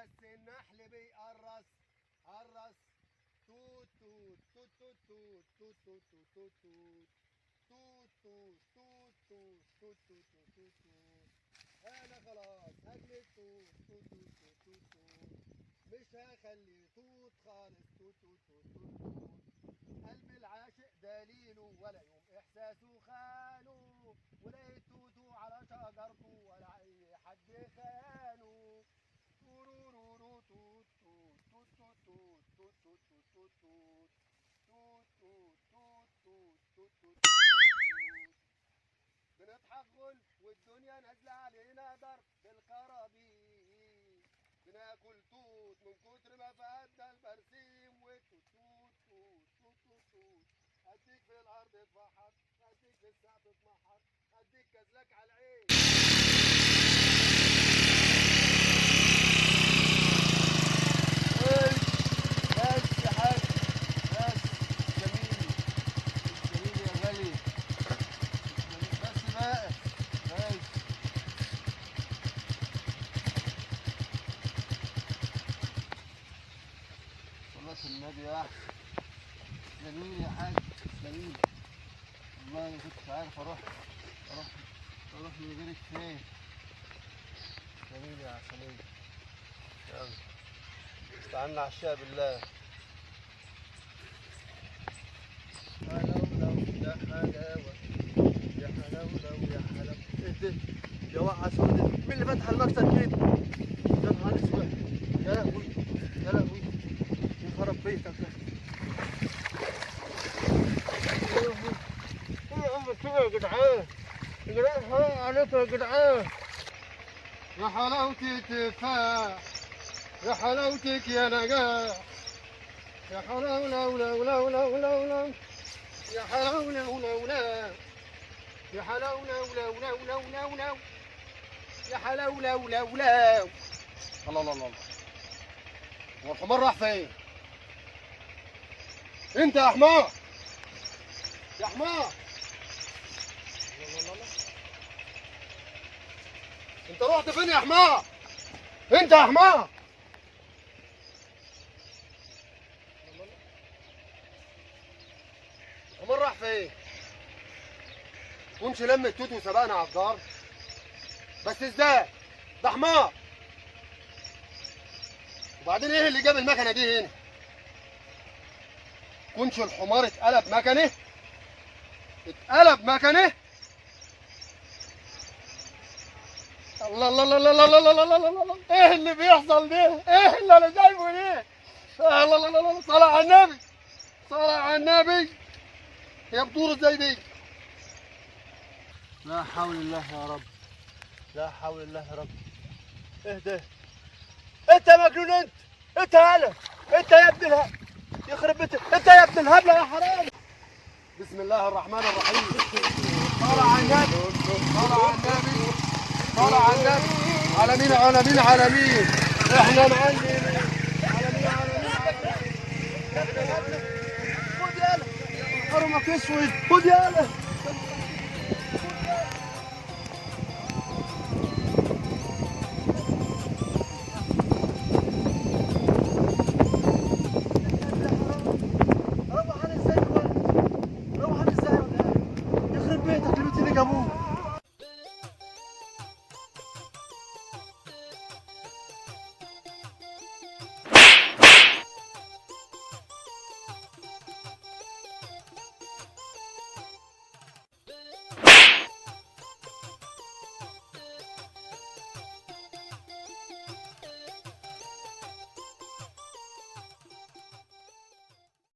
بس النحل بيقرص قرص. توت توت توت توت توت توت توت توت توت توت توت توت توت توت توت توت توت. انا خلاص هجلد توت توت توت توت توت، مش هخلي توت خالص. توت توت توت توت توت. قلب العاشق دليله ولا يوم احساسه خانه، ولقيت توتو على شجرته ولا اي حد خانه. تورورورو توت توت توت توت توت توت توت توت توت توت توت توت توت توت توت توت. بنضحك غل والدنيا نازله علينا ضرب بالقرابيش، بناكل توت من كتر ما فقدنا البرسيم. والتوت توت توت توت توت توت. اديك في الارض اتفحر، اديك في السقف اتمحر، اديك كزلك على العين. بس يا حاج، بس. جميل جميل يا غالي، بس بقى بس. صلاة النبي يا أحسن. جميل يا حاج جميل. والله ما كنتش عارف أروح من غيرك فين. جميل يا عسلية. يلا استعنا على الشاي بالله. حلاولو يا حلاوة، يا حلاولو يا حلاوة. ايه ده؟ يا وقع سودة، مين اللي فتح المكتب كده؟ يا نهار اسود، يا لهوي يا لهوي، يخرب بيتك ده. ايه عمرك كده يا جدعان؟ يا جدعان حرام عليكم يا جدعان. يا حلاوتي تفاح، يا حلاوتك يا نجاح، يا حلاولو لو لو لو لو لو، يا حلاولو لو لو، يا حلاولو لو لو لو لو لو، يا حلاولو لو لو لو. الله الله الله، هو الحمار راح فين؟ انت يا حمار، يا حمار. الله الله الله، انت رحت فين يا حمار؟ انت يا حمار. الحمار راح فين؟ كنش لم التوت وسبقنا على الدار؟ بس ازاي؟ ده حمار. وبعدين ايه اللي جاب المكنه دي هنا؟ كنش الحمار اتقلب مكنه؟ اتقلب مكنه؟ الله الله الله الله الله الله الله الله الله، ايه اللي بيحصل ده؟ ايه اللي انا شايفه ده؟ الله الله الله الله، صلاة على النبي، صلاة على النبي. هي بتدور ازاي دي؟ لا حول الله يا رب، لا حول الله يا رب. ايه ده؟ انت مجنون انت يالا، انت يا ابن الهبل، يخرب بيتك، انت يا ابن الهبله يا حرام. بسم الله الرحمن الرحيم. صلاة على النبي، صلاة على النبي، صلاة على النبي. على مين على مين على مين؟ احنا معلمين. على مين على مين على مين؟ خد يالا، حرمك اسود، خد يالا.